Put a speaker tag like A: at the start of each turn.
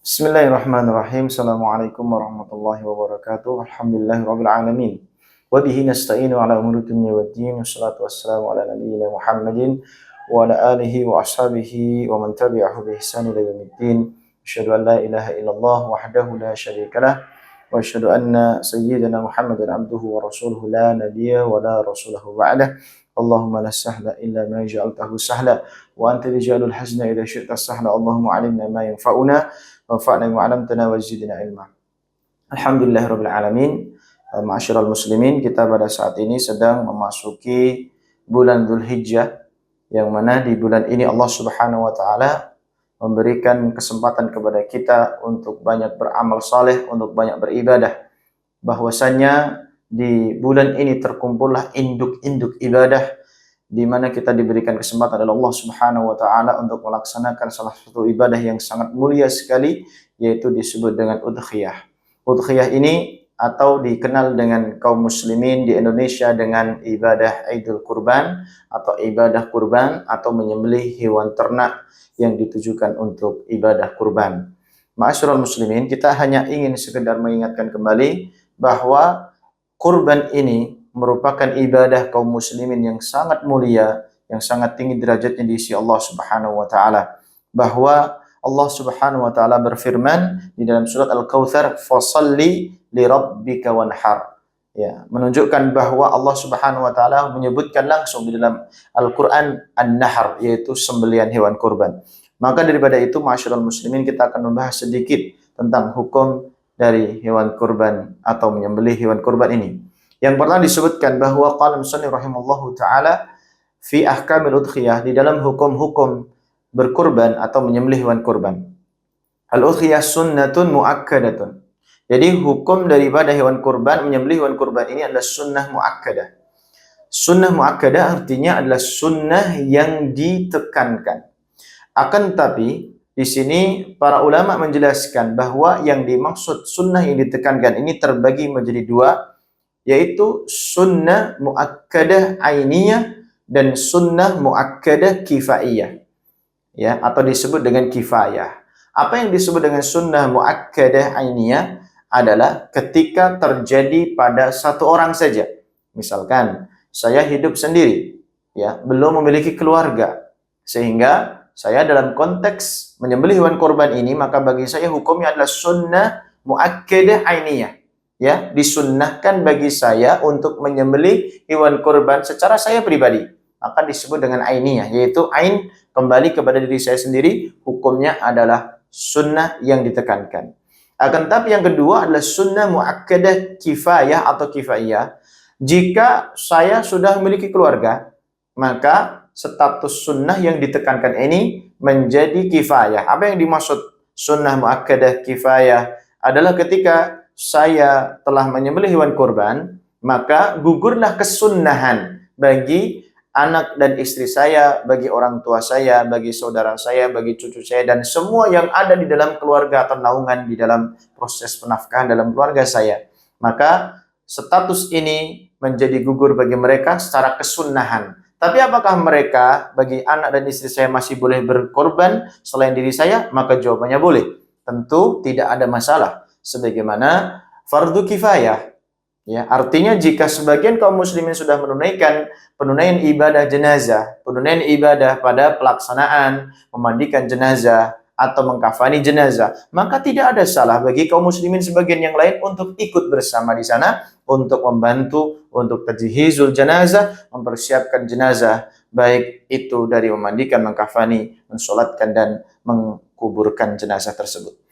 A: Bismillahirrahmanirrahim. Assalamualaikum warahmatullahi wabarakatuh. Alhamdulillahirabbil alamin. Wa bihi nasta'inu ala umuri dunya waddin. Wassalatu wassalamu ala nabiyyina Muhammadin wa ala alihi wa ashabihi wa man tabi'ahu bi ihsan ila yaumiddin. Asyhadu an la ilaha illallah wahdahu la syarikalah wa asyhadu anna sayyidana Muhammadan abduhu wa rasuluhu la nabiyya wa la rasulahu ba'dah. Allahumma la sahla illa ma ja'altahu sahla wa anta taj'alul hazna idza syi'ta sahla. Allahumma 'allimna ma yanfa'una wanfa'na bima 'allamtana wa zidna ilma. Alhamdulillahirabbil alamin. Ma'asyiral muslimin, kita pada saat ini sedang memasuki bulan Dzulhijjah, yang mana di bulan ini Allah Subhanahu wa taala memberikan kesempatan kepada kita untuk banyak beramal saleh, untuk banyak beribadah. Bahwasanya di bulan ini terkumpullah induk-induk ibadah, di mana kita diberikan kesempatan oleh Allah Subhanahu wa taala untuk melaksanakan salah satu ibadah yang sangat mulia sekali, yaitu disebut dengan udhiyah. Udhiyah ini atau dikenal dengan kaum muslimin di Indonesia dengan ibadah Idul Kurban atau ibadah kurban atau menyembelih hewan ternak yang ditujukan untuk ibadah kurban. Ma'asyiral muslimin, kita hanya ingin sekedar mengingatkan kembali bahwa kurban ini merupakan ibadah kaum muslimin yang sangat mulia, yang sangat tinggi derajatnya di sisi Allah Subhanahu wa taala. Bahwa Allah Subhanahu wa taala berfirman di dalam surat Al-Kautsar, "Fashalli li rabbika wanhar." Ya, menunjukkan bahwa Allah Subhanahu wa taala menyebutkan langsung di dalam Al-Qur'an an-nahr, yaitu sembelihan hewan kurban. Maka daripada itu, ma'asyiral muslimin, kita akan membahas sedikit tentang hukum dari hewan kurban atau menyembelih hewan kurban ini. Yang pertama disebutkan bahwa qala musannif rahimallahu taala fi ahkamil udhiyah, di dalam hukum-hukum berkurban atau menyembelih hewan kurban. Al-udhiyah sunnatun muakkadatun. Jadi hukum daripada hewan kurban, menyembelih hewan kurban ini adalah sunnah muakkadah. Sunnah muakkadah artinya adalah sunnah yang ditekankan. Akan tetapi di sini para ulama menjelaskan bahwa yang dimaksud sunnah yang ditekankan ini terbagi menjadi dua, yaitu sunnah muakkadah ainiyah dan sunnah muakkadah kifaiyah, ya, atau disebut dengan kifayah. Apa yang disebut dengan sunnah muakkadah ainiyah adalah ketika terjadi pada satu orang saja. Misalkan saya hidup sendiri, ya, belum memiliki keluarga, sehingga saya dalam konteks menyembelih hewan kurban ini, maka bagi saya hukumnya adalah sunnah muakkadah ainiyah. Ya, disunnahkan bagi saya untuk menyembelih hewan kurban secara saya pribadi, maka disebut dengan ainiyah, yaitu ain kembali kepada diri saya sendiri, hukumnya adalah sunnah yang ditekankan. Akan tetapi yang kedua adalah sunnah muakkadah kifayah atau kifaiyah. Jika saya sudah memiliki keluarga, maka status sunnah yang ditekankan ini menjadi kifayah. Apa yang dimaksud sunnah muakkadah kifayah adalah ketika saya telah menyembelih hewan kurban, maka gugurlah kesunnahan bagi anak dan istri saya, bagi orang tua saya, bagi saudara saya, bagi cucu saya, dan semua yang ada di dalam keluarga atau naungan di dalam proses penafkahan dalam keluarga saya. Maka status ini menjadi gugur bagi mereka secara kesunnahan. Tapi apakah mereka, bagi anak dan istri saya, masih boleh berkorban selain diri saya? Maka jawabannya boleh. Tentu tidak ada masalah. Sebagaimana fardu kifayah, ya, artinya jika sebagian kaum muslimin sudah penunaian ibadah jenazah, penunaian ibadah pada pelaksanaan memandikan jenazah atau mengkafani jenazah, maka tidak ada salah bagi kaum muslimin sebagian yang lain untuk ikut bersama di sana untuk membantu untuk tajhizul jenazah, mempersiapkan jenazah, baik itu dari memandikan, mengkafani, mensolatkan dan mengkuburkan jenazah tersebut.